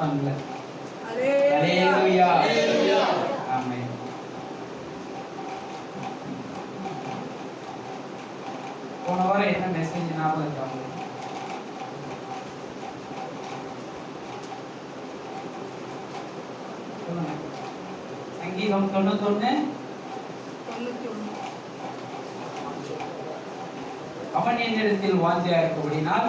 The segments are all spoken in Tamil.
பண்ணல. ஹல்லேலூயா. ஆமென். போன வாரம் என்ன மெசேஜ் ஞாபகம் இருக்கா உங்களுக்கு? சொல்லுங்க. சங்கீதம் 91 அவன் என்னிடத்தில் வாஞ்சையா இருக்கபடினால்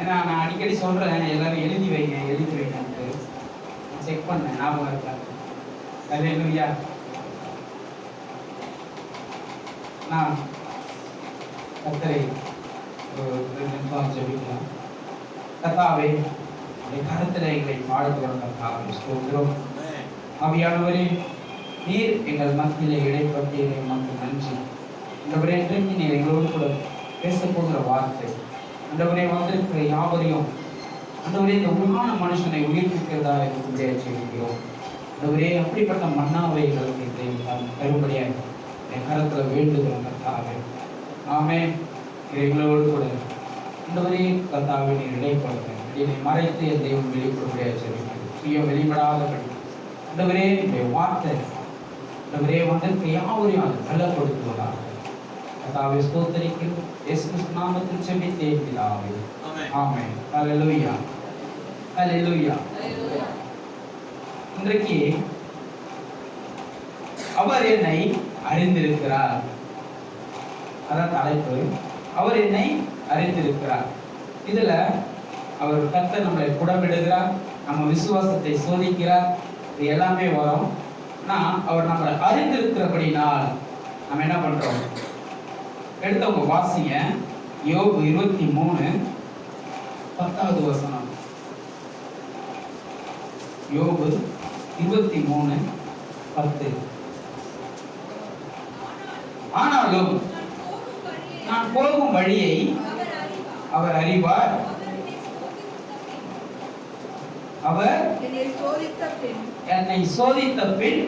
நான் அடிக்கடி சொல்றேன், எல்லாரும் எழுதி வைங்க செக் பண்ணேன், ஞாபகம் இருக்கா? ஹல்லேலூயா. நான் கர்த்தரை ஒரு நிமிஷம் ஜெபிக்கலாம். கர்த்தாவே, உடைய கரத்திலே எங்களை பாடுகிறோம். கர்த்தாவே ஸ்தோத்திரம். ஆவியானவரே, நீர் எங்கள் மத்தியிலே இடைப்பட்டீரே, உமக்கு நன்றி. ஆண்டவரே, இன்றைக்கு நீர் எங்களோடு கூட பேசப் போகிற வார்த்தை ஆண்டவரே வந்திருக்கிற யாவரையும் ஆண்டவரே இந்த உண்மையான மனுஷனை உயிர்ப்பிக்கிறதா என்று ஜெபிக்கிறோம். ஆண்டவரே, அப்படிப்பட்ட மன்னாவை எங்களுக்கு தரும்படியாக என் கரத்தில் வேண்டுகிறோம். கர்த்தாவே ஆமென். எங்களோடு கூட ஆண்டவரே கர்த்தாவே நீர் இடைப்படுத்த என்னை மறைத்து என் தெய்வம் வெளிப்படும்படியாக ஜெபிக்கிறோம். சுய வெளிப்படாதபடி ஆண்டவரே இந்த வார்த்தை ஆண்டவரே வந்திருக்க யாவரையும் அது பலப்படுத்துவதாக கர்த்தாவே ஸ்தோத்திரிக்கிறோம். இயேசு கிறிஸ்து நாமத்தில் ஜெபித்தேன் பிதாவே. ஆமென். ஹல்லேலூயா. ஹல்லேலூயா. இன்றைக்கு அவர் என்னை அறிந்திருக்கிறார். அதான் தலைப்பு. அவர் என்னை அறிந்திருக்கிறார். இதுல அவர் கர்த்தர் நம்மளை புடமிடுகிறார், நம்ம விசுவாசத்தை சோதிக்கிறார். இது எல்லாமே வரும். ஆனா அவர் நம்மளை அறிந்திருக்கிறபடினால் நம்ம என்ன பண்றோம்? எடுத்தவங்க வாசிங்க. யோபு 23 10வது வசனம். யோபு 23 10. ஆனாலும் நான் போகும் வழியை அவர் அறிவார், அவர் என்னை சோதித்த பின்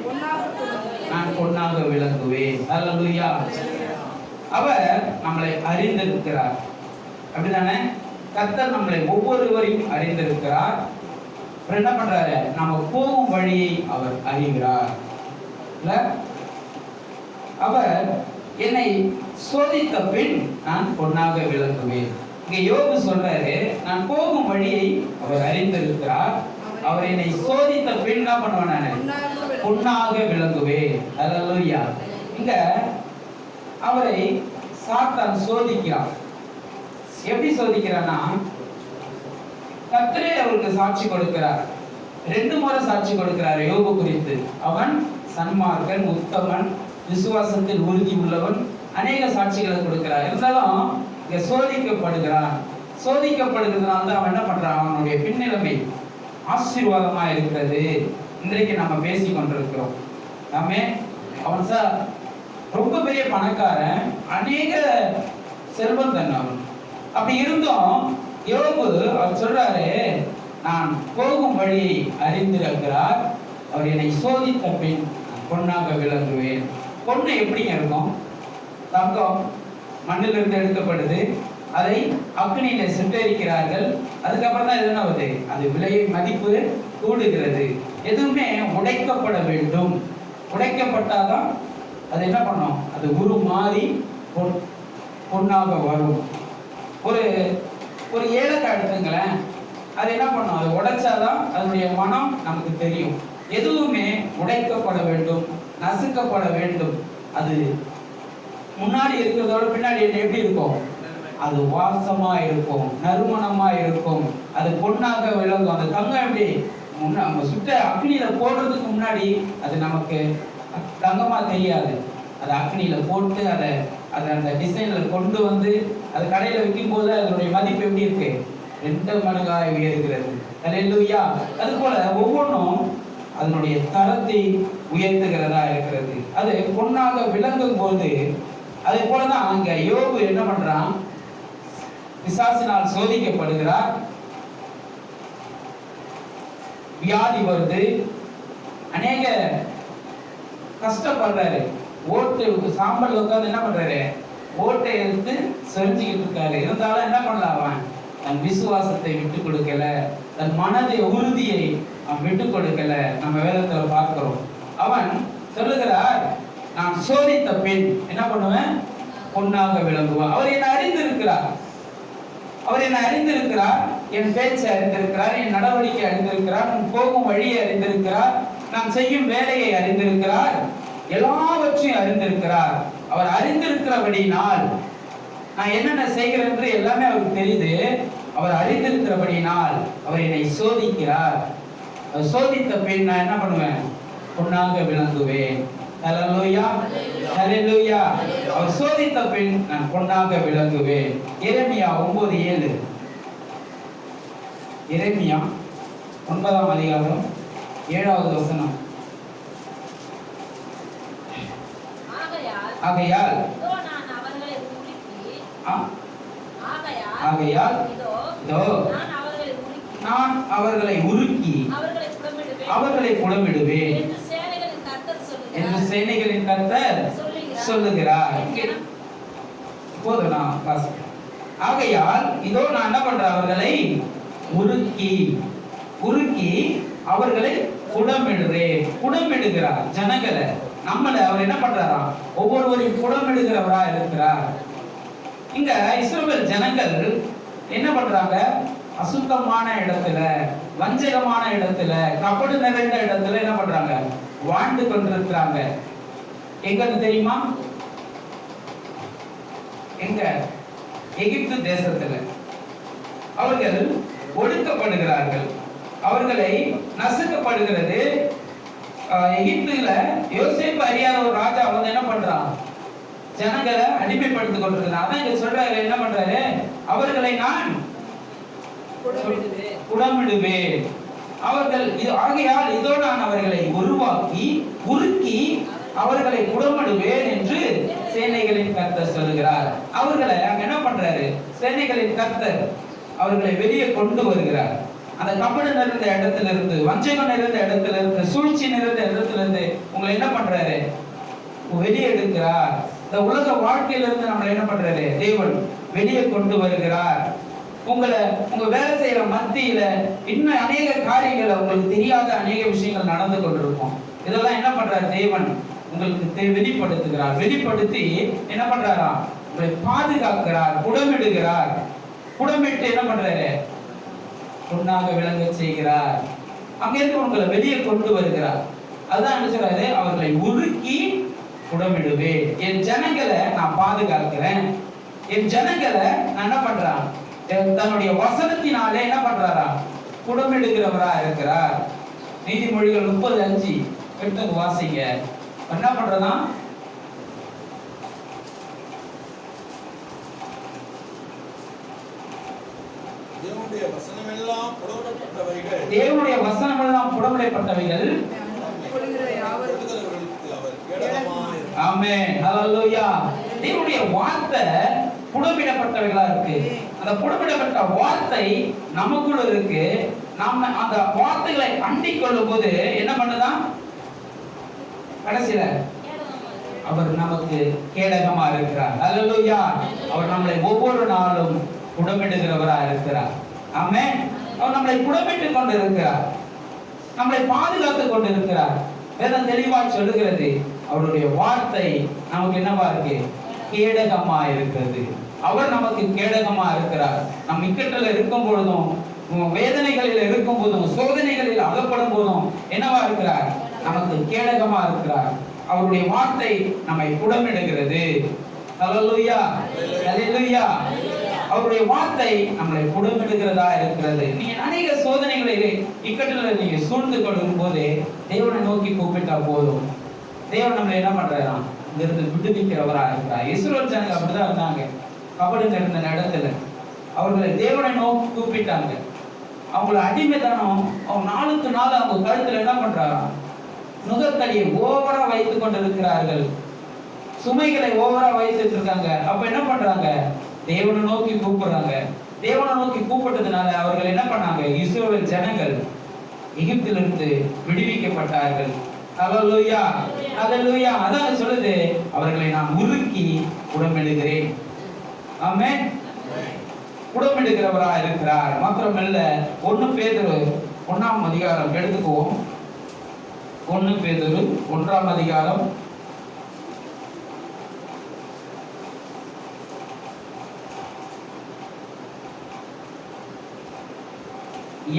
நான் பொன்னாக விளங்குவேன். ஹல்லேலூயா. அவர் நம்மளை அறிந்திருக்கிறார். அப்படிதானே? கர்த்தர் நம்மளை ஒவ்வொருவரையும் அறிந்திருக்கிறார். என்ன பண்றாரு? நம்ம போகும் வழியை அவர் அறிகிறார். இல்ல, அவர் என்னை சோதித்த பின் நான் பொன்னாக விளங்குவேன். இங்க யோபு சொல்றாரு, நான் போகும் வழியை அவர் அறிந்திருக்கிறார், அவர் என்னை சோதித்த பின் என்ன பண்ணுவேன்? நான் பொன்னாக விளங்குவேன். ஹல்லேலூயா. இங்க அவரை சாத்தான் சோதிக்கிறான். எப்படி சோதிக்கிறான்னா, கர்த்தரே அவருக்கு சாட்சி கொடுக்கிறார். 2 முறை சாட்சி கொடுக்கிறார் யோபு குறித்து. அவன் சன்மார்க்கன், உத்தமன், விசுவாசத்தில் உறுதி உள்ளவன், அநேக சாட்சிகளை கொடுக்கிறார். இருந்தாலும் இங்க சோதிக்கப்படுகிறான். சோதிக்கப்படுகிறதுனால தான் அவன் என்ன பண்றான்? அவனுடைய பின்னிலைமை ஆசீர்வாதமா இருக்கிறது. இன்றைக்கு நம்ம பேசி கொண்டிருக்கிறோம். நாமே அவன் ரொம்ப பெரிய பணக்காரன், அநேக செல்வம் தன்னவன். அப்படி இருந்தும் யோபு அவர் சொல்றாரு, நான் போகும் வழியை அறிந்திருக்கிறார், அவர் என்னை சோதித்த பின் பொன்னாக விளங்குவேன். பொண்ணு எப்படிங்க இருக்கும்? தங்கம் மண்ணிலிருந்து எடுக்கப்படுது, அதை அக்னியில சுட்டெரிக்கிறார்கள். அதுக்கப்புறம் தான் என்ன ஆகுது? அது விலை மதிப்பு கூடுகிறது. எதுவுமே உடைக்கப்பட வேண்டும். உடைக்கப்பட்டாதான் அது என்ன பண்ணும்? அது உரு மாறி பொன்னாக வரும். ஒரு ஒரு ஏலக்காய் எடுத்துங்களேன், அது என்ன பண்ணும்? அது உடைச்சாதான் அதனுடைய மனம் நமக்கு தெரியும். எதுவுமே உடைக்கப்பட வேண்டும், நசுக்கப்பட வேண்டும். அது முன்னாடி இருக்கிறதோட பின்னாடி எப்படி இருக்கும்? அது வாசமா இருக்கும், நறுமணமா இருக்கும், அது பொன்னாக விளங்கும். அந்த தங்கம் எப்படி நம்ம சுட்ட அக்னியில போடுறதுக்கு முன்னாடி அது நமக்கு தங்கமா தெரியாது. அதை அக்னியில போட்டு அதை அந்த டிசைன்ல கொண்டு வந்து அது கடையில விற்கும் போது அதனுடைய மதிப்பு எப்படி இருக்கு? 2 மடங்காக உயர்கிறது. ஹல்லேலூயா. அது போல ஒவ்வொன்றும் அதனுடைய தரத்தை உயர்த்துகிறதா இருக்கிறது. அது பொன்னாக விளங்கும் போது அதே போலதான் அங்க யோபு என்ன பண்றான்? பிசாசினால் சோதிக்கப்படுகிறார், வியாதி வருது, அநேக கஷ்டப்படுறாரு. ஓட்டு சாம்பல் உட்கார்ந்து என்ன பண்றாரு? ஓட்டை எடுத்து சொரிஞ்சுக்கிட்டு இருக்காரு. இருந்தாலும் என்ன பண்ணல, அவன் தன் விசுவாசத்தை விட்டு கொடுக்கல, தன் மனதை உறுதியை அவன் விட்டு கொடுக்கல. நம்ம வேதத்துல பார்க்கிறோம். அவன் சொல்லுகிறார், நான் சோதித்த பின் என்ன பண்ணுவேன், பொன்னாக விளங்குவான். அவர் என்னை அறிந்திருக்கிறார், அவர் என்னை அறிந்திருக்கிறார், என் பேச்சை அறிந்திருக்கிறார், என் நடவடிக்கை அறிந்திருக்கிறார், நான் போகும் வழியை அறிந்திருக்கிறார், நான் செய்யும் வேலையை அறிந்திருக்கிறார், எல்லாவற்றையும் அறிந்திருக்கிறார். அவர் அறிந்திருக்கிறபடினால் நான் என்னென்ன செய்கிறேன் என்று எல்லாமே அவருக்கு தெரியுது. அவர் அறிந்திருக்கிறபடினால் அவர் என்னை சோதிக்கிறார். சோதித்த பின் நான் என்ன பண்ணுவேன், பொன்னாக விளங்குவேன். ஹல்லேலூயா, ஹல்லேலூயா. அவர் சோதித்த பின் நான் பொன்னாக விளங்குவேன். எரேமியா 9:7. எரேமியா 9ஆம் அதிகாரம் 7வது வசனம். ஆகையால் இதோ நான் அவர்களை உருக்கி அவர்களை புடமிடுவேன் என்று சேனைகளின் கர்த்தர் சொல்லுகிறார். இப்போது நான் வாசிக்கிறேன். ஆகையால் இதோ நான் என்ன பண்றேன், அவர்களை உருக்கி உருக்கி அவர்களை புடமிடுறேன். புடமிடுகிறார் ஜனங்களை, நம்மளை அவர் என்ன பண்றாராம், ஒவ்வொருவரையும் புடமிடுகிறவரா இருக்கிறார். இங்க இஸ்ரவேல் ஜனங்கள் என்ன பண்றாங்க, அசுத்தமான இடத்துல, வஞ்சகமான இடத்துல, கபடு நிறைந்த இடத்துல என்ன பண்றாங்க, வாழ்ந்து கொண்டிருக்கிறாங்க. எங்கன்னு தெரியுமா, எங்க எகிப்து தேசத்துல அவர்கள் ஒடுக்கப்படுகிறார்கள், அவர்களை நசுக்கப்படுகிறது. எகிப்துல யோசேப்பு அறியாத ஒரு ராஜா வந்து என்ன பண்றான், ஜனங்களை அடிமைப்படுத்திக் கொண்டிருக்கிறார். அதான் இங்க சொல்றாரு, என்ன பண்றாரு, அவர்களை நான் புடமிடுவேன். அவர்கள் ஆகையால் இதோ நான் அவர்களை உருவாக்கி உருக்கி அவர்களை புடமிடுவேன் என்று சேனைகளின் கர்த்தர் சொல்லுகிறார். அவர்களை அங்க என்ன பண்றாரு, சேனைகளின் கர்த்தர் அவர்களை வெளியே கொண்டு வருகிறார். அந்த கபடு நிறைந்த இடத்துல இருந்து, வஞ்சகம் நிறைந்த இடத்துல இருந்து, சூழ்ச்சி நிறைந்த இடத்துல இருந்து உங்களை என்ன பண்றாரு, வெளியே எடுக்கிறார். இந்த உலக வாழ்க்கையிலிருந்து நம்மளை என்ன பண்றாரு, தேவன் வெளியே கொண்டு வருகிறார். உங்களை உங்க வேலை செய்யற மத்தியில இன்னும் அநேக காரியங்களை, உங்களுக்கு தெரியாத அநேக விஷயங்கள் நடந்து கொண்டிருக்கும். இதெல்லாம் என்ன பண்றார், தேவன் உங்களுக்கு வெளிப்படுத்துகிறார். வெளிப்படுத்தி என்ன பண்றாரா, உங்களை பாதுகாக்கிறார், புடமிடுகிறார். புடமிட்டு என்ன பண்றாரு, பொன்னாக விளங்க செய்கிறார். அங்கிருந்து உங்களை வெளியே கொண்டு வருகிறார். அதுதான் என்ன சொல்றாரு, அவர்களை உருக்கி புடமிடுவேன். என் ஜனங்களை நான் பாதுகாக்கிறேன். என் ஜனங்களை நான் என்ன பண்றான், தன்னுடைய வசனத்தினாலே என்ன பண்றாரா, புடமிடுகிறவரா இருக்கிறார். நீதிமொழிகள் 30:5 எடுத்து வாசிங்க. என்ன பண்றதா, தேவனுடைய வசனமெல்லாம் புடமிடப்பட்டவைகள், தேவனுடைய வசனமெல்லாம் புடமிடப்பட்டவைகள், ஆமென், ஹல்லேலூயா. தேவனுடைய வார்த்தை புடமிடப்பட்டவைகளா இருக்கு. அந்த புடமிடப்பட்ட வார்த்தை நமக்குள்ள இருக்கு. நாம அந்த வார்த்தைகளை அண்டிக் கொள்ளும் போது என்ன பண்ணுதான், கடைசியில அவர் நமக்கு கேடகமா இருக்கிறார். ஹல்லேலூயா. அவர் நம்மளை ஒவ்வொரு நாளும் புடமிடுகிறவரா இருக்கிறார். ஆமென். அவர் நம்மளை புடமிட்டுக் கொண்டு இருக்கிறார், நம்மளை பாதுகாத்துக் கொண்டு இருக்கிறார். வேதம் தெளிவாய் சொல்லுகிறது, அவருடைய வார்த்தை நமக்கு என்னவா இருக்கு, கேடகமா இருக்கிறது. அவர் நமக்கு கேடகமா இருக்கிறார். நம் இக்கட்டில் இருக்கும் பொழுதும், வேதனைகளில் இருக்கும் போதும், சோதனைகளில் அகப்படும் போதும் என்னவா இருக்கிறார், நமக்கு கேடகமா இருக்கிறார். அவருடைய வார்த்தை நம்மை புடமிடுகிறது. ஹல்லேலூயா, ஹல்லேலூயா. அவருடைய வார்த்தை நம்மளை புடமிடுகிறதா இருக்கிறது. நீங்க அநேக சோதனைகளை இக்கட்டில நீங்க சூழ்ந்து கொள்ளும் போது தேவனை நோக்கி கூப்பிட்டா போதும், தேவன் நம்மளை என்ன பண்றாரா, இங்கிருந்து விடுவிக்கிறவரா இருக்கிறார். இஸ்ரவேல் ஜனங்க அப்படிதான் இருந்தாங்க. கபடு நிறைந்த இடத்துல அவர்களை தேவனை நோக்கி கூப்பிட்டாங்க. அவங்கள அடிமைத்தனம், அவங்க நாளுக்கு நாள் அவங்க கழுத்துல என்ன பண்றாரா, நுகத்தடியை ஓவரா வைத்துக் கொண்டிருக்கிறார்கள், சுமைகளை ஓவரா வைத்துட்டு இருக்காங்க. அப்ப என்ன பண்றாங்க, தேவனை நோக்கி கூப்பிடுறாங்க. தேவனை நோக்கி கூப்பிட்டதுனால அவர்கள் என்ன பண்ணாங்க, இஸ்ரவேல் ஜனங்கள் எகிப்திலிருந்து விடுவிக்கப்பட்டார்கள். ஹல்லேலூயா, ஹalleluya. அதான் சொல்லுது, அவர்களை நான் உருக்கி உடம்பெடுக்கிறேன். ஆமென். உடம்பெடுக்கிறவரா இருக்கிறார். மாத்திரமல்ல 1 பேதுரு 1ஆம் அதிகாரம் எடுத்துக்குவோம். 1 பேதுரு 1ஆம் அதிகாரம்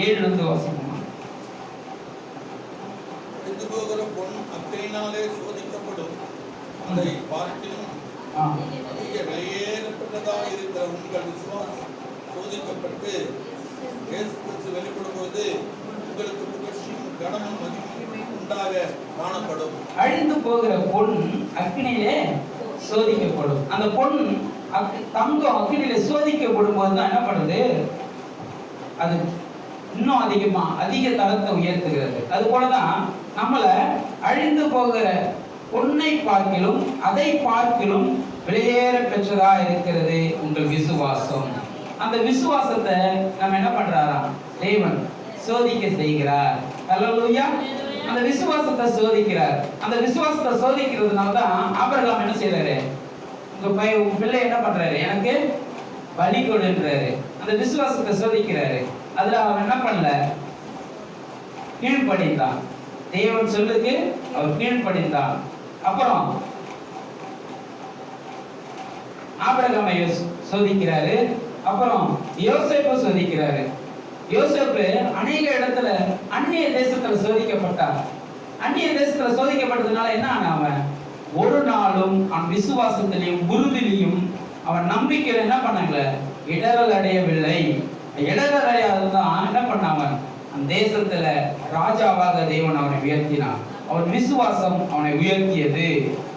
7 வாசிப்போம். போகிற பொன் அக்கினியினாலே சோதிக்கப்படும். அதை பார்க்கிலும் அதிக வெளியேறப்பட்டதாக இருக்கிற உங்கள் விசுவாசம் சோதிக்கப்பட்டு இயேசு கிறிஸ்து வெளிப்படும் போது உங்களுக்கு புகழ்ச்சியும் கனமும் மகிமையும் உண்டாக காணப்படும். அழிந்து போகிற பொன் அக்கினியிலே சோதிக்கப்படும். அந்த பொன் தங்கம் அக்கினியிலே சோதிக்கப்படும் போது தான் என்ன பண்ணுது, அது இன்னும் அதிக தரத்தை உயர்த்துகிறது. அது போலதான் நம்மள அழிந்து போகிற பொன்னை பார்க்கிலும் அதை பார்க்கிலும் வெளியேற பெற்றதா இருக்கிறது உங்கள் விசுவாசம். அந்த விசுவாசத்தை நம்ம என்ன பண்றாராம், தேவன் சோதிக்க செய்கிறார். ஹல்லேலூயா. அந்த விசுவாசத்தை சோதிக்கிறார். அந்த விசுவாசத்தை சோதிக்கிறதுனால தான் ஆபிரகாம் என்ன செய்யறாரு, உங்க பிள்ளை என்ன பண்றாரு, எனக்கு பலி கொடுன்றாரு. அந்த விசுவாசத்தை சோதிக்கிறாரு. அதுல அவன் என்ன பண்ணல, கீழ்ப்படிந்தான். தேவன் சொல்லுக்கு அவர் கீழ்ப்படிந்தான். அப்புறம் ஆபிரகாமை சோதிக்கிறாரு. அப்புறம் யோசேப்பு சோதிக்கிறாரு. யோசேப்பு அநேக இடத்துல அந்நிய தேசத்துல சோதிக்கப்பட்டார். அந்நிய தேசத்துல சோதிக்கப்பட்டதுனால என்ன ஆன, அவன் ஒரு நாளும் அவன் விசுவாசத்திலையும் உறுதியிலையும் அவன் நம்பிக்கையில என்ன பண்ணாங்க, இடரல் அடையவில்லை. இடரல் அடையாததான் என்ன பண்ணாமன், அந்த தேசத்துல ராஜாவாக தேவன் அவனை உயர்த்தினான். அவன் விசுவாசம் அவனை உயர்த்தியது.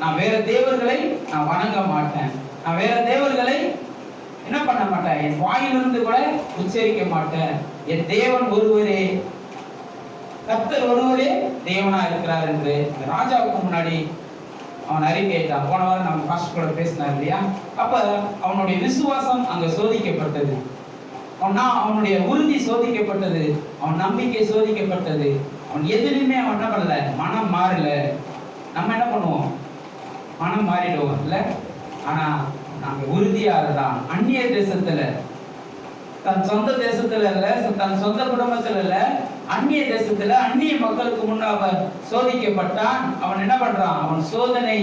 நான் வேற தேவர்களை நான் வணங்க மாட்டேன், நான் வேற தேவர்களை என்ன பண்ண மாட்டேன், என் வாயிலிருந்து கூட உச்சரிக்க மாட்டேன். என் தேவன் ஒருவரே, கர்த்தர் ஒருவரே தேவனா இருக்கிறார் என்று ராஜாவுக்கு முன்னாடி அவன் அறிக்கையிட்டான். போன வாரம் நம்ம பாஸ்டர் கூட பேசினார் இல்லையா. அப்ப அவனுடைய விசுவாசம் அங்க சோதிக்கப்பட்டது. அவனுடைய உறுதி சோதிக்கப்பட்டது. அவன் நம்பிக்கை சோதிக்கப்பட்டது. அவன் எதிலுமே அவன் என்ன பண்ணல, மனம் மாறல. நம்ம என்ன பண்ணுவோம், மனம் மாறிடுவோம் இல்ல. ஆனா நாங்க உறுதியா இருந்தான். அந்நிய தேசத்துல, தன் சொந்த தேசத்துல இல்ல, தன் சொந்த குடும்பத்துல இல்ல, அந்நிய தேசத்துல அந்நிய மக்களுக்கு முன்னாக சோதிக்கப்பட்டான். அவன் என்ன பண்றான், அவன் சோதனை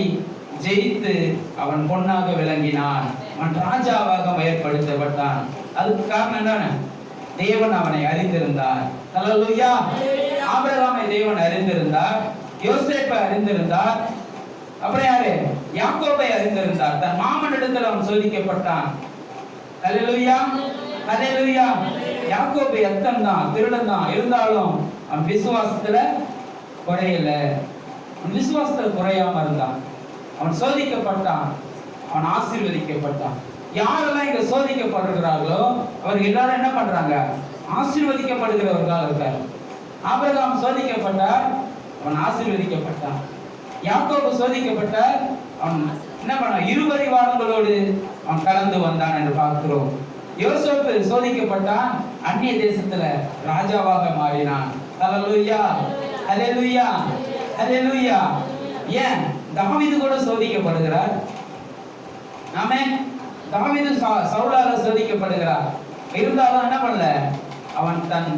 ஜெயித்து அவன் பொன்னாக விளங்கினான். அவன் ராஜாவாக ஏற்படுத்தப்பட்டான். அதுக்கு காரணம் என்ன, தேவன் அவனை அறிந்திருந்தார். ஹல்லேலூயா. ஆபிரகாமை தேவன் அறிந்திருந்தார், யோசேப்பை அறிந்திருந்தார், அப்புறம் யாரு, யாக்கோபை அறிந்திருந்தார். தன் மாமன் இடத்துல அவன் சோதிக்கப்பட்டான். ஹல்லேலூயா, ஹல்லேலூயா. யாக்கோபு எத்தன் தான், திருடன் தான், இருந்தாலும் அவன் விசுவாசத்துல குறையல. அவன் விசுவாசத்துல குறையாம இருந்தான். அவன் சோதிக்கப்பட்டான், அவன் ஆசீர்வதிக்கப்பட்டான். யாரெல்லாம் இங்க சோதிக்கப்படுகிறார்களோ அவர்கள் எல்லாரும் என்ன பண்றாங்க, ஆசீர்வதிக்கப்படுகிறவர்களாக இருக்கார். ஆபிரகாம் சோதிக்கப்பட்டார், அவன் ஆசீர்வதிக்கப்பட்டான். யாக்கோபு சோதிக்கப்பட்டார், அவன் என்ன பண்ணான், இருபரிவாரங்களோடு அவன் கலந்து வந்தான் என்று பார்க்கிறோம். யோசேப்பு சோதிக்கப்பட்டான், அந்நிய தேசத்துல ராஜாவாக மாறினான். ஹல்லேலூயா, ஹல்லேலூயா, ஹல்லேலூயா. ஏன் தாவீது கூட சோதிக்கப்படுகிறார். ஆமென். தாவீது சவுலால சோதிக்கப்படுகிறார். இருந்தாலும் என்ன பண்ணல, அவன் தன்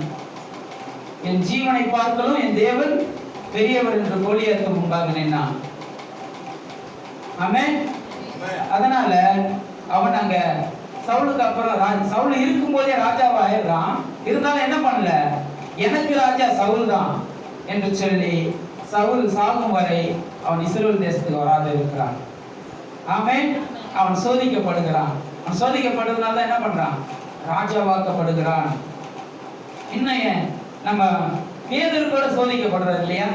என் ஜீவனை பார்க்கலும் என் தேவன் பெரியவர் என்று கோலியாத்துக்கு முன்பாக நின்னான். ஆமென். அதனால அவன் அங்க சவுலுக்கு அப்புறம் சவுல் இருக்கும் போதே ராஜாவா ஆயிடுறான். இருந்தாலும் என்ன பண்ணல, எனக்கு ராஜா சவுல் தான் என்று சொல்லி சவுல் சாகும் வரை அவன் இஸ்ரவேல் தேசத்துக்கு வராது இருக்கிறான். ஆமென். அவன் சோதிக்கப்படுகிறான். அவன் சோதிக்கப்படுறதுனால என்ன பண்றான், ராஜாவாக்கப்படுகிறான். இன்னும் நம்ம பேதுரு கூட சோதிக்கப்படுறார் இல்லையா.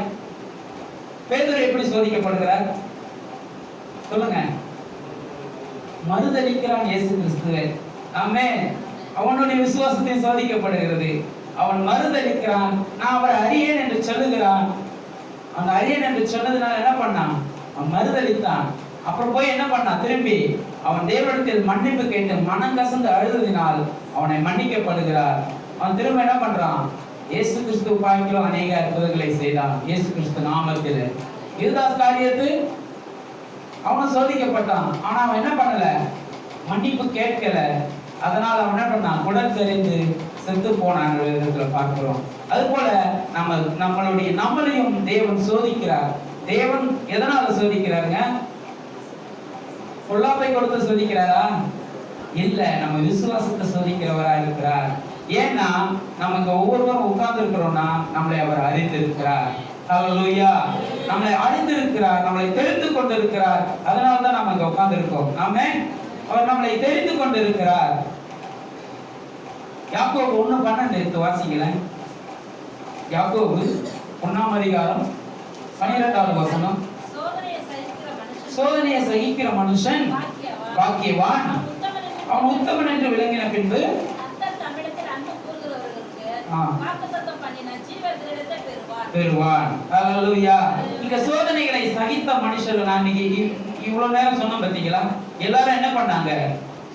பேதுரு எப்படி சோதிக்கப்படுகிறார் சொல்லுங்க, மறுதலிக்கிறான் இயேசு கிறிஸ்துவை. ஆமென். அவனுடைய விசுவாசத்தை சோதிக்கப்படுகிறது. அவன் மறுதலிக்கிறான். நான் அவரை அறியேன் என்று சொல்லுகிறான். அவன் அறியேன் என்று சொன்னதுனால என்ன பண்ணான், அவன் மறுதலித்தான். அப்புறம் போய் என்ன பண்ணான், திரும்பி அவன் தேவனிடத்தில் மன்னிப்பு கேட்டு மனம் கசந்து அழுதினால் அவனை மன்னிக்கப்படுகிறார். அவன் திரும்ப என்ன பண்றான், இயேசு கிறிஸ்து பாய்க்கிலும் அநேக அற்புதங்களை செய்தான். இயேசு கிறிஸ்து நாமத்தில் யூதாஸ் காரியத்து அவன் சோதிக்கப்பட்டான். ஆனா அவன் என்ன பண்ணல? மன்னிப்பு கேட்கல. அதனால அவன் என்ன பண்ணான்? குடல் தெரிந்து செத்து போனான் விதத்துல பார்க்கிறோம். அது போல நம்மளையும் தேவன் சோதிக்கிறார். தேவன் எதனால சோதிக்கிறாருங்க? பொல்லாப்பை கொடுத்து சோதிக்கிறாரா? இல்ல, நம்ம விசுவாசத்தை சோதிக்கிறவரா இருக்கிறார். ஏன்னா நமக்கு ஒவ்வொருவரும் உட்கார்ந்து இருக்கிறோம்னா நம்மளை அவர் அறிந்திருக்கிறார். ஹல்லேலூயா. நம்மளை அறிந்திருக்கிறார், நம்மளை தெரிந்து கொண்டிருக்கிறார். அதனால தான் நம்ம இங்க உட்கார்ந்து இருக்கோம். ஆமென். அவர் நம்மளை தெரிந்து கொண்டிருக்கிறார். யாக்கோபு 1:12 எடுத்து வாசிங்களேன். யாக்கோபு 1ஆம் அதிகாரம் 12வது வசனம். சோதனையை சகிக்கிற மனுஷன் பாக்கியவான், அவன் உத்தமன் என்று விளங்கின பின்பு பெறுவான். ஹல்லேலூயா. இந்த சோதனைகளை சகித்த மனுஷர்கள், நான் இன்னைக்கு இவ்வளவு நேரம் சொன்னோம் பாத்தீங்களா? எல்லாரும் என்ன பண்ணாங்க?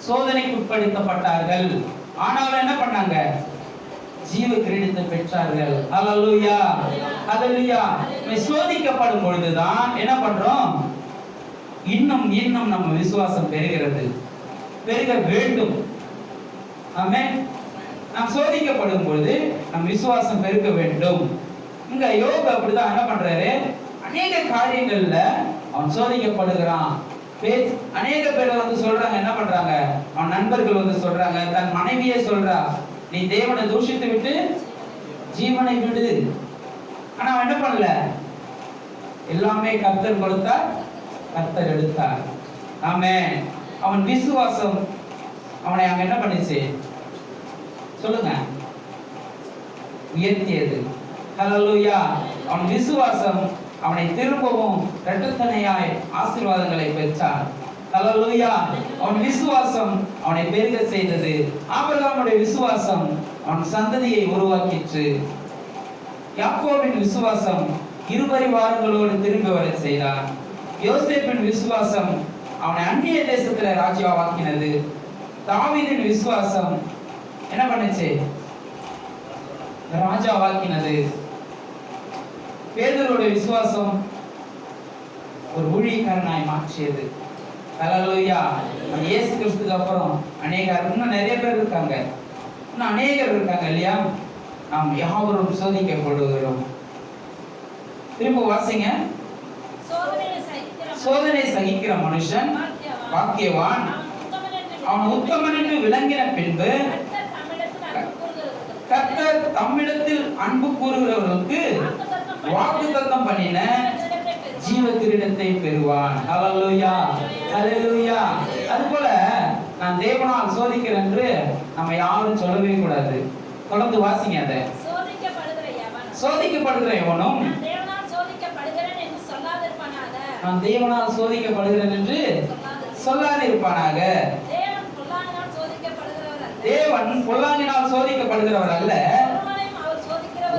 சோதனைக்கு உட்படுத்தப்பட்டார்கள். ஆனாலும் என்ன பண்ணாங்க? ஜீவ கிரீடத்தை பெற்றார்கள். ஹல்லேலூயா. ஹல்லேலூயா. சோதிக்கப்படும் பொழுதுதான் என்ன பண்றோம்? இன்னும் இன்னும் நம்ம விசுவாசம் பெருகிறது, பெருக வேண்டும். ஆமென். நாம் சோதிக்கப்படும் பொழுது நம் விசுவாசம் பெருக வேண்டும். இங்க யோபு அப்படிதான் என்ன பண்றாரு? அநேக காரியங்கள்ல அவன் சோதிக்கப்படுகிறான். அநேக பேர் வந்து சொல்றாங்க, என்ன பண்றாங்க? அவன் நண்பர்கள் வந்து சொல்றாங்க, தன் மனைவியே சொல்றா, நீ தேவனை தூஷித்து விட்டு ஜீவனை விடு. ஆனா அவன் என்ன பண்ணல? எல்லாமே கர்த்தர் கொடுத்தார், கர்த்தர் எடுத்தார். ஆமென். அவன் விசுவாசம் அவனை அங்க என்ன பண்ணிச்சு சொல்லுங்க? உயர்த்தியது. ஹல்லேலூயா. அவன் விசுவாசம் அவனை திரும்பவும் இரட்டத்தனையாய் ஆசீர்வாதங்களை பெற்றான். ஹல்லேலூயா. அவன் விசுவாசம் அவனை பெருக செய்தது. ஆபிரகாமுடைய விசுவாசம் அவன் சந்ததியை உருவாக்கிற்று. யாக்கோபின் விசுவாசம் இருபரிவாரங்களோடு திரும்பி வர செய்தான். யோசேப்பின் விசுவாசம் அவனை அந்நிய தேசத்துல ராஜாவாக்கினது. தாவீதின் விசுவாசம் என்ன பண்ணுச்சு? ராஜாவாக்கினது. பேதுருவுடைய விசுவாசம் ஒரு ஊழியக்காரனாய் மாற்றியது. ஹல்லேலூயா. இயேசு கிறிஸ்துக்கு அப்புறம் இன்னும் நிறைய பேர் இருக்காங்க, இன்னும் அநேகர் இருக்காங்க இல்லையா? நாம் யாவரும் சோதிக்கப்படுகிறோம். திரும்ப வாசிங்க. சோதனை சகிக்கிற மனுஷன் பாக்கியவான், அவன் உத்தமன் என்று விளங்கின பின்பு கர்த்தர் தம்மிடத்தில் அன்பு கூறுகிறவர்களுக்கு வாக்குத்தத்தம் பண்ணின ஜீவ கிரீடத்தை பெறுவான். ஹல்லேலூயா. ஹல்லேலூயா. அதுபோல நான் தேவனால் சோதிக்கிறேன் என்று நம்ம யாரும் சொல்லவே கூடாது. தொடர்ந்து வாசிங்க. அதை சோதிக்கப்படுகிற எவனும் நான் தேவனால் சோதிக்கப்படுகிறேன் என்று சொல்லாதிருப்பானாக. தேவன் பொல்லாங்கினால் சோதிக்கப்படுகிறவர் அல்ல,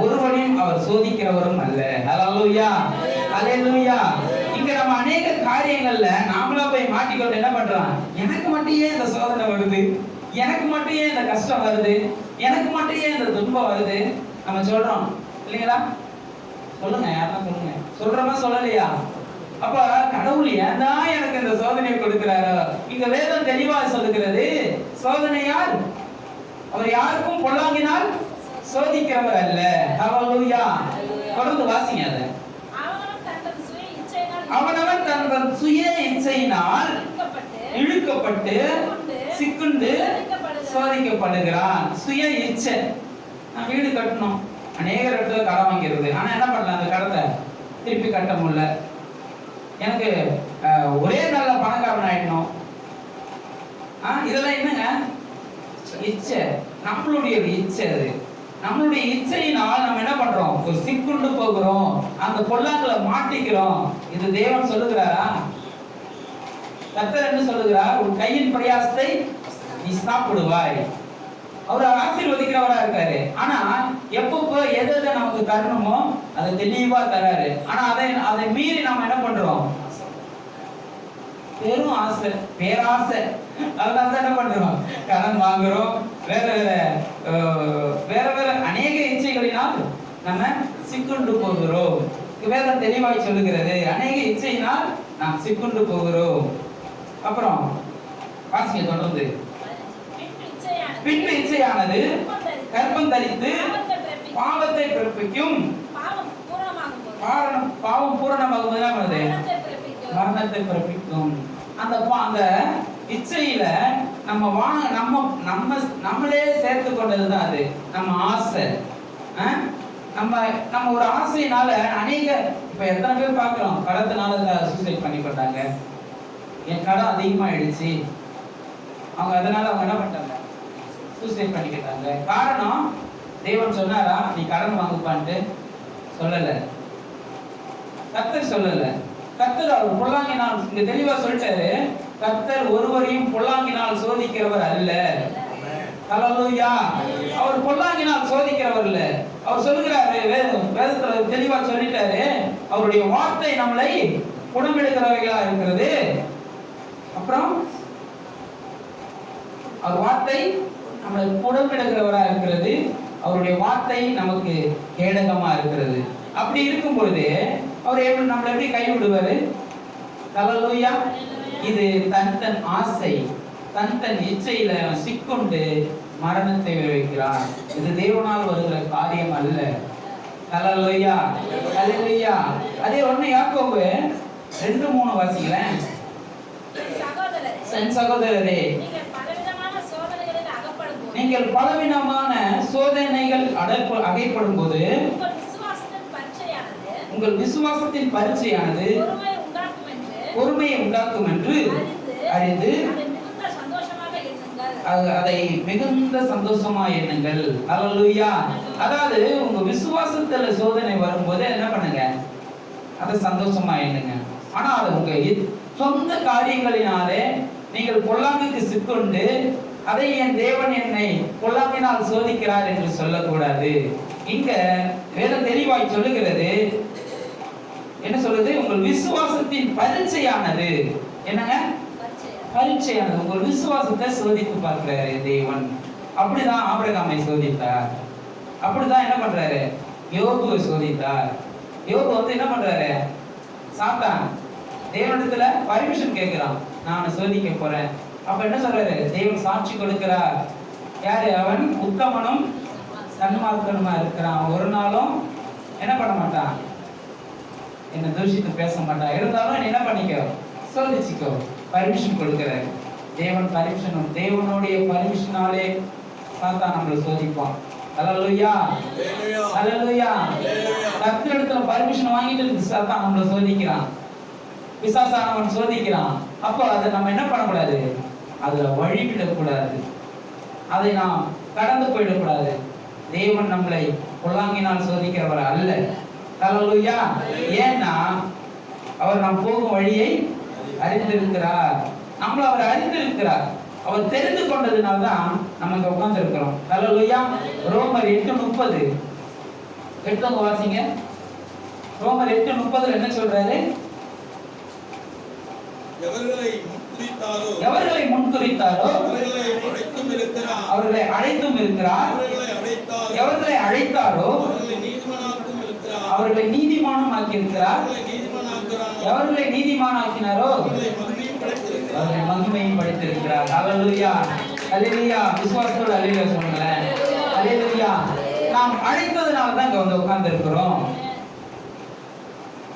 ஒருவனையும் அவர் சோதிக்கிறவரும் அல்ல. ஹல்லேலூயா. ஹல்லேலூயா. இங்க நம்ம அநேக காரியங்கள்ல நாமளா போய் மாட்டிக்கொண்டு என்ன பண்றோம்? எனக்கு மட்டும் ஏன் இந்த சோதனை வருது, எனக்கு மட்டும் ஏன் இந்த கஷ்டம் வருது, எனக்கு மட்டும் ஏன் இந்த துன்பம் வருது நம்ம சொல்றோம் இல்லைங்களா? சொல்லுங்க, யாரும் சொல்லுங்க. சொல்றோமா சொல்லலையா? அப்ப கடவுள் ஏன்தான் எனக்கு இந்த சோதனையை கொடுக்கிறாரோ? இங்க வேதம் தெளிவா சொல்லுகிறது, சோதனையால் அவர் யாருக்கும் பொல்லாங்கினால் சோதிக்கிறவர் அல்ல. ஹல்லேலூயா. தொடர்ந்து வாசிங்க. அதை அவனவன் தன் சுய இச்சையினால் இழுக்கப்பட்டு சிக்குண்டு சோதிக்கப்படுகிறான். சுய இச்சை. நான் வீடு கட்டணும், அநேக இடத்துல கடன் வாங்கிறது, ஆனா என்ன பண்ணல? அந்த கடத்தை திருப்பி கட்ட முடியல. எனக்கு ஒரே நல்ல பணக்காரன் ஆயிடணும். இதெல்லாம் என்னங்க? இச்சை. நம்மளுடைய இச்சை. அது நம்மளுடைய இச்சையினால் நம்ம என்ன பண்றோம்? ஒரு சிக்குண்டு போகிறோம், அந்த பொல்லாங்களை மாட்டிக்கிறோம். இது தேவன் சொல்லுகிறாரா? கர்த்தர் என்ன சொல்லுகிறார்? உன் கையின் பிரயாசத்தை நீ சாப்பிடுவாய். அவர் ஆசீர்வதிக்கிறவரா இருக்காரு. ஆனா எப்பப்போ எதை நமக்கு தரணுமோ அதை தெளிவா தராரு. ஆனா அதை மீறி நம்ம என்ன பண்றோம்? பெரும் ஆசை, பேராசை. அதனால என்ன பண்றோம்? கடன் வாங்குறோம், வேற வேற வேற வேற அநேக இச்சைகளினால் நம்ம சிக்குண்டு போகிறோம். வேதம் தெளிவாய் சொல்லுகிறது. அநேக இச்சையினால் நாம் சிக்குண்டு போகிறோம். அப்புறம் வாசிங்க தொடர்ந்து. பின்பு இச்சையானது கர்ப்பம் தரித்து பாவத்தை பிறப்பிக்கும். பாவம் பூரணமாகும் போது மரணத்தை பிறப்பிக்கும். அந்த இச்சையில நம்மளே சேர்த்து கொண்டதுதான் அது. நம்ம ஆசை, நம்ம ஒரு ஆசையினால அநேக, இப்ப எத்தனை பேர் பார்க்கிறோம் கடத்தினால சூசைட் பண்ணி கொண்டாங்க. என் கடன் அதிகமாயிடுச்சு, அவங்க அதனால அவங்க என்ன பண்ணிட்டாங்க, சூசைட் பண்ணிக்கிட்டாங்க. காரணம், தேவன் சொன்னாரா நீ கடன் வாங்குப்பான்ட்டு? சொல்லல. கர்த்தர் சொல்லல. கர்த்தர் அவர் பொல்லாங்கினால், இங்க தெளிவா சொல்லிட்டாரு, கர்த்தர் ஒருவரையும் பொல்லாங்கினால் சோதிக்கிறவர் அல்ல. ஹல்லேலூயா. அவர் பொல்லாங்கினால் சோதிக்கிறவர் இல்ல. அவர் சொல்லுகிறாரு, வேதத்துல தெளிவா சொல்லிட்டாரு, அவருடைய வார்த்தை நம்மளை குணமெடுக்கிறவைகளா இருக்கிறது. அப்புறம் அவர் வார்த்தை நம்மளை குணமெடுக்கிறவரா இருக்கிறது. அவருடைய வார்த்தை நமக்கு கேடகமா இருக்கிறது. அப்படி இருக்கும் பொழுது அவர் நம்மளை எப்படி கைவிடுவாரு? ஹல்லேலூயா. இது தன் ஆசை, தன் இச்சையில சிக்கொண்டு மரணத்தை விளைவிக்கிறார். இது தேவனால் வருகிற காரியம் அல்ல. ஹல்லேலூயா, ஹல்லேலூயா. அதே ஒண்ணு யாக்கோபு 2:3 வாசிக்கிறேன். என் சகோதரரே, நீங்கள் பலவிதமான சோதனைகள் அகைப்படும் போது உங்கள் விசுவாசத்தின் பரீட்சையானது பொறுமையை உண்டாக்கும் என்று அறிந்து அதை மிகுந்த சந்தோஷமா எண்ணுங்கள். ஹல்லேலூயா. அதாவது உங்க விசுவாசத்துல சோதனை வரும்போது என்ன பண்ணுங்க, அதை சந்தோஷமா எண்ணுங்க. ஆனா அது உங்க சொந்த காரியங்களினாலே நீங்கள் பொல்லாங்குக்கு சிக்கொண்டு அதை என் தேவன் என்னை பொல்லாங்கினால் சோதிக்கிறார் என்று சொல்லக்கூடாது. இங்க வேதம் தெளிவாய் சொல்லுகிறது. என்ன சொல்லுது? உங்கள் விசுவாசத்தின் பரீட்சையானது. என்னங்க பரீட்சையானது? உங்கள் விசுவாசத்தை சோதித்து பார்க்கிறாரு தேவன். அப்படிதான் ஆபிரகாமை சோதித்தார். அப்படிதான் என்ன பண்றாரு, யோபுவை சோதித்தார். யோபு என்ன பண்றாரு, சாத்தான் தேவனிடத்துல பர்மிஷன் கேட்கிறான், நான் சோதிக்க போறேன். அப்ப என்ன சொல்றாரு, தேவன் சாட்சி கொடுக்கிறார். யாரு? அவன் உத்தமனும் சன்மார்க்கனுமா இருக்கிறான். ஒரு நாளும் என்ன பண்ண மாட்டான், என்ன தூஷித்து பேச மாட்டான். இருந்தாலும் நீ என்ன பண்ணிக்கோ, சோதிச்சுக்கோ. பர்மிஷன் கொடுக்கிறார் தேவன். பர்மிஷன், தேவனுடைய பர்மிஷனாலே சாத்தான் நம்மளை சோதிப்பான். ஹல்லேலூயா, ஹல்லேலூயா. கர்த்தரிடத்துல பர்மிஷன் வாங்கிட்டு சாத்தான் நம்மளை சோதிக்கிறான், பிசாசானவன் சோதிக்கிறான். அப்போ அதை நம்ம என்ன பண்ணக்கூடாது, அதுல வழிவிடக்கூடாது, அதை நாம் கடந்து போயிடக்கூடாது. தேவன் நம்மளை பொல்லாங்கினால் சோதிக்கிறவர் அல்ல. ஹல்லேலூயா. ஏன்னா அவர் நாம் போகும் வழியை அறிந்திருக்கிறார். நம்மள அவர் அறிந்திருக்கிறார். அவர் தெரிந்து கொண்டதுனால்தான் நம்ம இங்க உட்கார்ந்து இருக்கிறோம். ஹல்லேலூயா. ரோமர் 8:30 எடுத்தவங்க வாசிங்க. ரோமர் 8:30 என்ன சொல்றாரு? எவர்களை முன்குறித்தாரோ அவர்களை அழைத்தும் இருக்கிறார். எவர்களை அழைத்தாரோ அவர்களை நீதிமானும் ஆக்கியிருக்கிறார். எவர்களை நீதிமானாக்கினாரோ அவர்களை மகிமையும் படைத்திருக்கிறார். ஹல்லேலூயா, ஹல்லேலூயா. விசுவாசத்தோட ஹல்லேலூயா சொல்லுங்களேன். ஹல்லேலூயா. நாம் அழைத்ததனால தான் இங்க வந்து உட்கார்ந்து இருக்கிறோம்.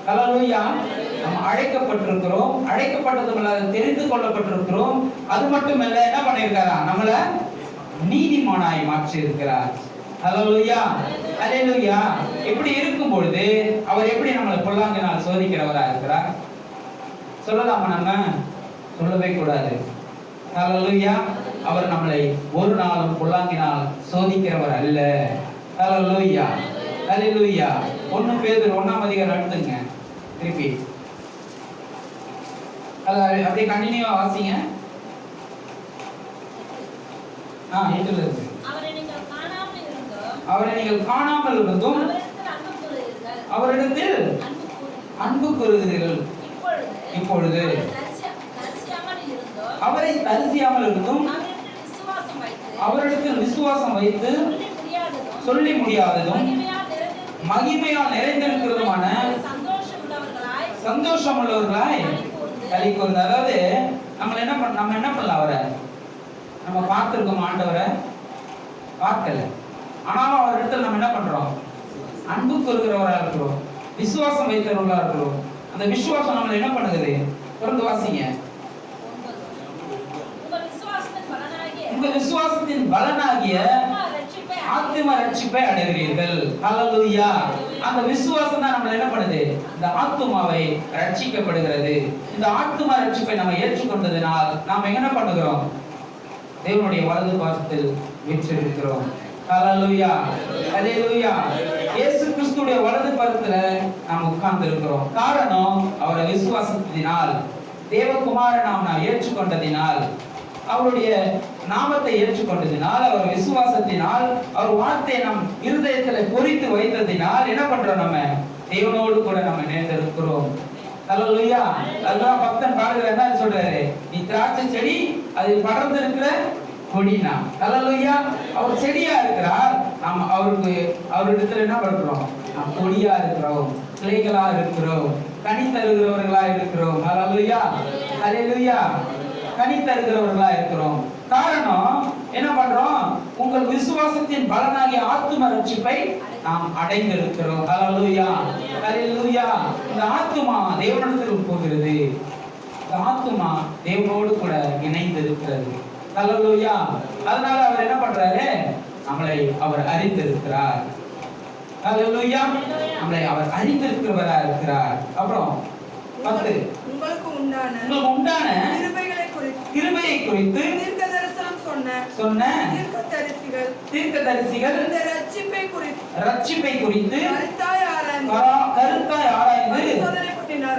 ஹல்லேலூயா. நாம் அழைக்கப்பட்டிருக்கிறோம். அழைக்கப்பட்டதும் தெரிந்து கொள்ளப்பட்டிருக்கிறோம். அது மட்டுமல்ல, என்ன பண்ணியிருக்காரா, நம்மள நீதிமானாய் மாற்றி இருக்கிறார். ஹல்லேலூயா, ஹல்லேலூயா. இப்படி இருக்கும் பொழுது அவர் எப்படி நம்மளை பொல்லாங்கினால் சோதிக்கிறவரா இருக்கிறார்? சொல்லலாமா? நம்ம சொல்லவே கூடாது. ஹல்லேலூயா. அவர் நம்மளை ஒரு நாளும் பொல்லாங்கினால் சோதிக்கிறவர் அல்ல. ஹல்லேலூயா, ஹல்லேலூயா. 1 பேதுரு 1:1 எடுத்துங்க திருப்பி. அப்படியே கண்டினியூவா வாசிங்க. 8 இருக்கு. அவரை நீங்கள் காணாமல் இருந்தும் அவரிடத்தில் அன்பு கூறுகிறீர்கள். இப்பொழுது அவரை தரிசியாமல் இருந்தும் அவரிடத்தில் விசுவாசம் வைத்து சொல்லி முடியாததும் மகிமையால் நிறைந்திருக்கிறதுமான சந்தோஷம் உள்ளவர்களாய் களி கூர்ந்து. அதாவது நம்ம என்ன பண்ணலாம்? அவரை நம்ம பார்த்திருக்கோம், ஆண்டவரை பார்க்கல, ஆனாலும் அவர் இடத்துல நம்ம என்ன பண்றோம்? அன்பு கூறுகிறவரா இருக்கிறோம், விசுவாசம் வைக்கிறவர்களா இருக்கிறோம். அந்த விசுவாசம் நம்மளை என்ன பண்ணுது? தொடர்ந்து வாசிங்க. உங்க விசுவாசத்தின் பலனாகிய ஆத்தும ரட்சிப்பை அடைகிறீர்கள். ஹல்லேலூயா. அந்த விசுவாசம் தான் நம்மள என்ன பண்ணுது? இந்த ஆத்துமாவை ரட்சிக்கப்படுகிறது. இந்த ஆத்தும ரட்சிப்பை நம்ம ஏற்றுக்கொண்டதினால் நாம் என்ன பண்ணுகிறோம்? தேவனுடைய வலது பாதத்தில் வீற்றிருக்கிறோம். ஹல்லேலூயா, ஹல்லேலூயா. இயேசு கிறிஸ்துவுடைய வலது பாதத்துல நாம் உட்கார்ந்து இருக்கிறோம். காரணம் அவரை விசுவாசத்தினால், தேவகுமாரனை நாம் ஏற்றுக்கொண்டதினால், அவருடைய நாமத்தை ஏற்றுக்கொண்டதினால், அவர் விசுவாசத்தினால், அவர் வார்த்தையை நம் இருதயத்துல பொறித்து வைத்ததினால் என்ன பண்றோம்? நம்ம தேவனோடு கூட நம்ம இணைந்திருக்கிறோம். ஹல்லேலூயா. அல்லாஹ் பக்தன் பாடுகிற என்ன சொல்றாரு? நீ திராட்சை செடி, அதில் படர்ந்து இருக்கிற கொடினா. ஹல்லேலூயா. அவர் செடியா இருக்கிறார், நாம் அவரிடத்துல என்ன பண்றோம்? நாம் கொடியா இருக்கிறோம், கிளைகளா இருக்கிறோம், கனி தருகிறவர்களா இருக்கிறோம். ஹல்லேலூயா, ஹல்லேலூயா. கனி தருகிறவர்களா இருக்கிறோம். காரணம் என்ன பண்றோம்? உங்கள் விசுவாசத்தின் பலனாகிய ஆத்தும ரட்சிப்பை நாம் அடைந்திருக்கிறோம். ஹல்லேலூயா, ஹல்லேலூயா. இந்த ஆத்துமா தேவனிடத்தில் போகிறது. இந்த ஆத்துமா தேவனோடு கூட இணைந்து இருக்கிறது. ஹல்லேலூயா. அதனால அவர் என்ன பண்றாரு? நம்மளை அவர் அறிந்திருக்கிறார். ஹல்லேலூயா. நம்மளை அவர் அறிந்திருக்கிறவரா இருக்கிறார். அப்புறம் 10 உங்களுக்கு உண்டான கிருபையை குறித்து தீர்க்கதரிசனம் சொன்ன தீர்க்கதரிசிகள் இந்த ரட்சிப்பை குறித்து கருத்தாய் ஆராய்ந்து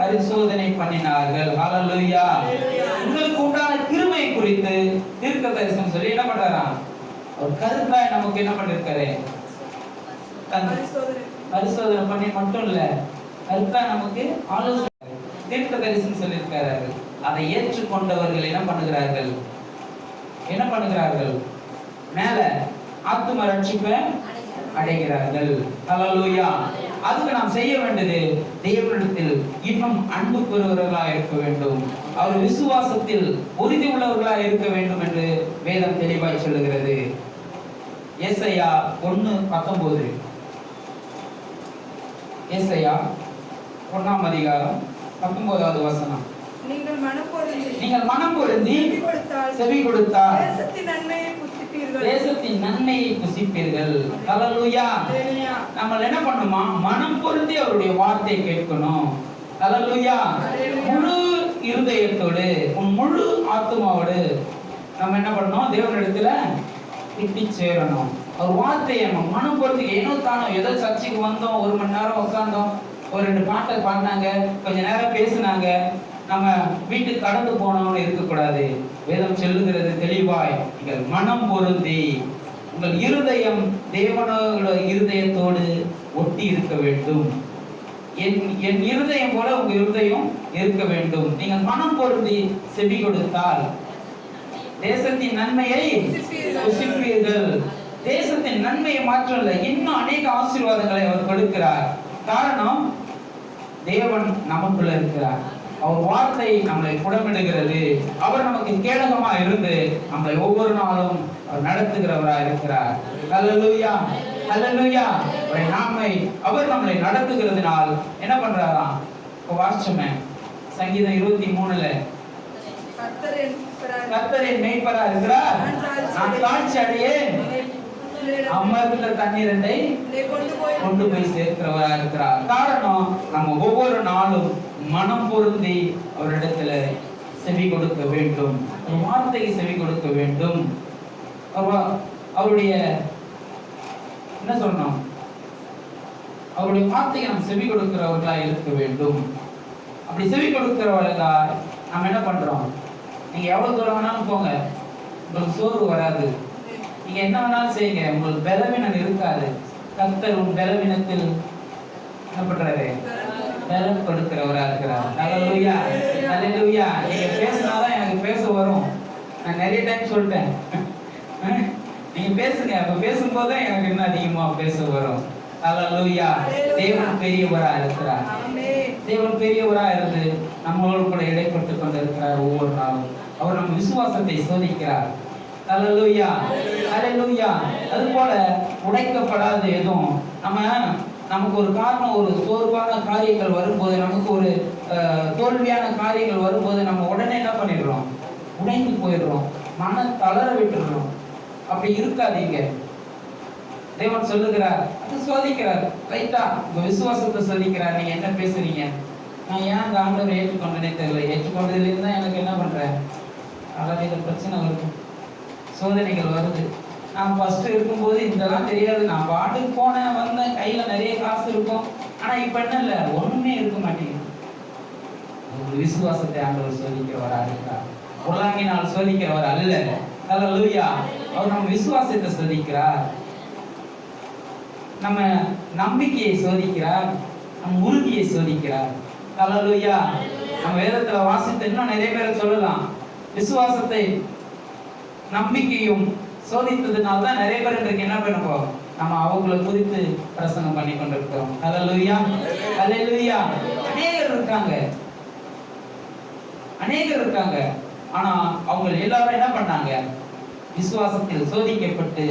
பரிசோதனை பண்ணினார்கள். ஹல்லேலூயா. உங்களுக்கு உண்டான கிருபையை குறித்து தீர்க்கதரிசனம் சொல்லி என்ன பண்றாராம்? ஒரு கருத்தாய் நமக்கு என்ன பண்ணிருக்காரு? பரிசோதனை பண்ணி மட்டும் இல்ல, கருத்தாய் நமக்கு ஆலோசனை தீர்க்கதரிசனம் சொல்லியிருக்கிறார்கள். அதை ஏற்றுக்கொண்டவர்கள் என்ன பண்ணுகிறார்கள்? மேல ஆத்தும ரட்சிப்பை அடைகிறார்கள். ஹல்லேலூயா. அதுக்கு நாம் செய்ய வேண்டியது தேவனிடத்தில் இன்னும் அன்பு கூறுகிறவர்களாக இருக்க வேண்டும், அவர் விசுவாசத்தில் உறுதி உள்ளவர்களாக இருக்க வேண்டும் என்று வேதம் தெளிவாய் சொல்லுகிறது. ஏசாயா 1:19. ஏசாயா 1ஆம் அதிகாரம் 19வது வசனம். நீங்கள் மனம் பொருந்தி செவி கொடுத்தால் தேசத்தின் நன்மையை புசிப்பீர்கள். ஹல்லேலூயா. நம்ம என்ன பண்ணுமா? மனம் பொருந்தி அவருடைய வார்த்தையை கேட்கணும். ஹல்லேலூயா. முழு இருதயத்தோடு, உன் முழு ஆத்துமாவோடு நம்ம என்ன பண்ணணும்? தேவனிடத்துல கிட்டி சேரணும். அவர் வார்த்தையை நம்ம மனம் பொருந்தி, ஏனோ தானோ ஏதோ சர்ச்சைக்கு வந்தோம், 1 மணி நேரம் உட்கார்ந்தோம், ஒரு 2 பாட்டை பாடினாங்க, கொஞ்ச நேரம் பேசினாங்க, நம்ம வீட்டுக்கு கடந்து போனோம்னு இருக்கக்கூடாது. வேதம் சொல்லுகிறது தெளிவாய், நீங்கள் மனம் பொருந்தி உங்கள் இருதயம் தேவனோட இருதயத்தோடு ஒட்டி இருக்க வேண்டும். என் இருதயம் போல உங்க இருதயம் இருக்க வேண்டும். நீங்கள் மனம் பொருந்தி செவி கொடுத்தால் தேசத்தின் நன்மையை புசிப்பீர்கள். தேசத்தின் நன்மையை மாற்றல்ல, இன்னும் அநேக ஆசீர்வாதங்களை அவர் கொடுக்கிறார். காரணம், தேவன் நமக்குள்ள இருக்கிறார், அவர் வார்த்தை நம்மளை புடமிடுகிறது, அவர் நமக்கு கேடகமா இருந்து நம்மளை ஒவ்வொரு நாளும் அவர் நடத்துகிறவரா இருக்கிறார். ஹல்லேலூயா, ஹல்லேலூயா. அவர் நம்மளை நடத்துகிறதுனால் என்ன பண்றாராம்? இப்போ வாசிச்சோமே சங்கீதம் 23ல, கர்த்தரின் மேய்ப்பரா இருக்கிறார், நான் தாழ்ச்சி அடையேன், அமர்ந்த தண்ணீரை கொண்டு போய் சேர்க்கிறவரா இருக்கிறார். காரணம், நம்ம ஒவ்வொரு நாளும் மனம் பொருந்தி அவரிடத்துல செவி கொடுக்க வேண்டும், வார்த்தைக்கு செவி கொடுக்க வேண்டும். அவருடைய என்ன சொல்லணும்? அவருடைய வார்த்தைக்கு நம்ம செவி கொடுக்கிறவர்களா இருக்க வேண்டும். அப்படி செவி கொடுக்கிறவர்களா நம்ம என்ன பண்றோம்? நீங்க எவ்வளவு தூரம் வேணாலும் போங்க, உங்களுக்கு சோர்வு வராது. நீங்க என்ன வேணாலும் செய்யுங்க, உங்களுக்கு பலவீனம் இருக்காது. கர்த்தர் உன் பலவீனத்தில் என்ன பண்றாரு? பலம் கொடுக்கிறவரா இருக்கிறார். ஹல்லேலூயா, ஹல்லேலூயா. நீங்க பேசினாதான் எனக்கு பேச வரும். நான் நிறைய டைம் சொல்லிட்டேன், நீங்க பேசுங்க, அப்ப பேசும்போதுதான் எனக்கு இன்னும் அதிகமா பேச வரும். ஹல்லேலூயா. தேவன் பெரியவரா இருக்கிறார். தேவன் பெரியவராக இருந்து நம்மளோடு கூட இடைப்பட்டு கொண்டிருக்கிறார். ஒவ்வொரு நாளும் அவர் நம்ம விசுவாசத்தை சோதிக்கிறார். அல்லேலூயா, அல்லேலூயா. அது போல உடைக்கப்படாத எதுவும் நமக்கு ஒரு காரணம், ஒரு சோர்வான காரியங்கள் வரும்போது, நமக்கு ஒரு தோல்வியான காரியங்கள் வரும்போது நம்ம உடனே என்ன பண்ணிடுறோம்? உடைந்து போயிடுறோம், மன தளர விட்டுடுறோம். அப்படி இருக்காதீங்க. தேவன் சொல்லுகிறார், அது சோதிக்கிறார். ரைட்டா, உங்க விசுவாசத்தை சோதிக்கிறார். நீங்க என்ன பேசுறீங்க? நான் ஏன் அந்த ஆண்டவரை ஏற்றுக்கொண்டனே தெரியல. ஏற்றுக்கொண்டதுல இருந்தா எனக்கு என்ன பண்றேன்? அதாவது பிரச்சனை வருது, சோதனைகள் வருது. நான் ஃபர்ஸ்ட் இருக்கும்போது இதெல்லாம் தெரியாது. நான் பாட்டுக்கு போனேன், வந்தேன், கையில நிறைய காசு இருக்கும். ஆனா இப்ப என்ன இல்ல, ஒண்ணுமே இருக்க மாட்டேங்குது. ஒரு விசுவாசத்தை ஆண்டவர் சோதிக்கிறவரா இருக்கிறார். பொருளாங்கினால் சோதிக்கிறவர் அல்ல. அல்லேலூயா. அவர் நம்ம விசுவாசத்தை சோதிக்கிறார், நம்ம நம்பிக்கையை சோதிக்கிறார், நம் உறுதியை சோதிக்கிறார். அல்லேலூயா. நம்ம வேதத்துல வாசித்த இன்னும் நிறைய பேரை சொல்லலாம். விசுவாசத்தை நம்பிக்கையும் சோதித்ததுனால தான் நிறைய பேர் இன்றைக்கு என்ன பண்ணுவோம்? நம்ம அவங்களை குறித்து பிரசங்கம் பண்ணி கொண்டிருக்கிறோம். அல்லேலூயா, அல்லேலூயா. அநேகர் இருக்காங்க. ஆனா அவங்க எல்லாரும் என்ன பண்ணாங்க? விசுவாசத்தில் சோதிக்கப்பட்டு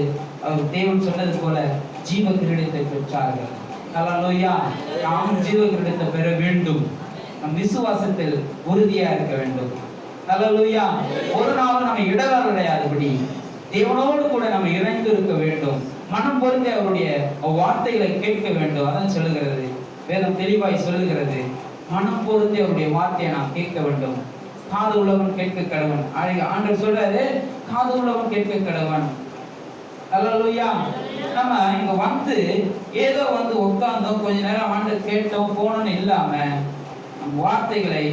அவர் தேவன் சொன்னது போல ஜீவ கிரீடத்தை பெற்றார்கள். அல்லேலூயா. நாம் ஜீவ கிரீடத்தை பெற வேண்டும். நம் விசுவாசத்தில் உறுதியா இருக்க வேண்டும். அல்லேலூயா. ஒரு நாளும் நம்ம இடரால் அடையாதபடி தேவனோடு கூட நம்ம இணைந்து இருக்க வேண்டும். மனம் பொருந்தி அவருடைய வார்த்தைகளை கேட்க வேண்டும். அதான் சொல்லுகிறது வேதம், தெளிவாய் சொல்லுகிறது. மனம் பொருந்தி அவருடைய வார்த்தையை நாம் கேட்க வேண்டும். காது உள்ளவன் கேட்க கடவன். ஆண்டவர் சொல்றாரு, காது உள்ளவன் கேட்க கடவன். அல்லேலூயா. நம்ம இங்க வந்து ஏதோ வந்து உட்கார்ந்தோம், கொஞ்ச நேரம் ஆண்டவர் கேட்டோம் போனோம்னு இல்லாம நம்ம வார்த்தைகளை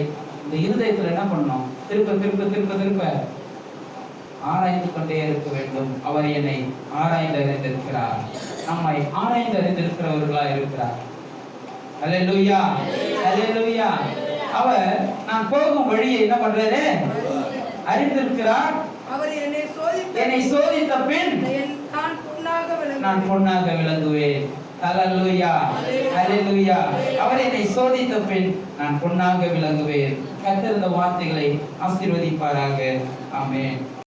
இந்த இருதயத்துல என்ன பண்ணணும்? திருப்ப திருப்ப திருப்ப திருப்ப ஆராய்ந்து கொண்டே இருக்க வேண்டும். அவர் என்னை ஆராய்ந்து அறிந்திருக்கிறார், நம்மை ஆராய்ந்து அறிந்திருக்கிறவர்களா இருக்கிறார். அல்லேலூயா, அல்லேலூயா. அவர் நான் போகும் வழியை என்ன பண்றாரு? அறிந்திருக்கிறார். அவர் என்னை சோதித்த பின் நான் பொன்னாக விளங்குவேன். அல்லேலூயா, அல்லேலூயா. அவர் என்னை சோதித்த பின் நான் பொன்னாக விளங்குவேன். கர்த்தர் இந்த வார்த்தைகளை ஆசீர்வதிப்பாராக. ஆமென்.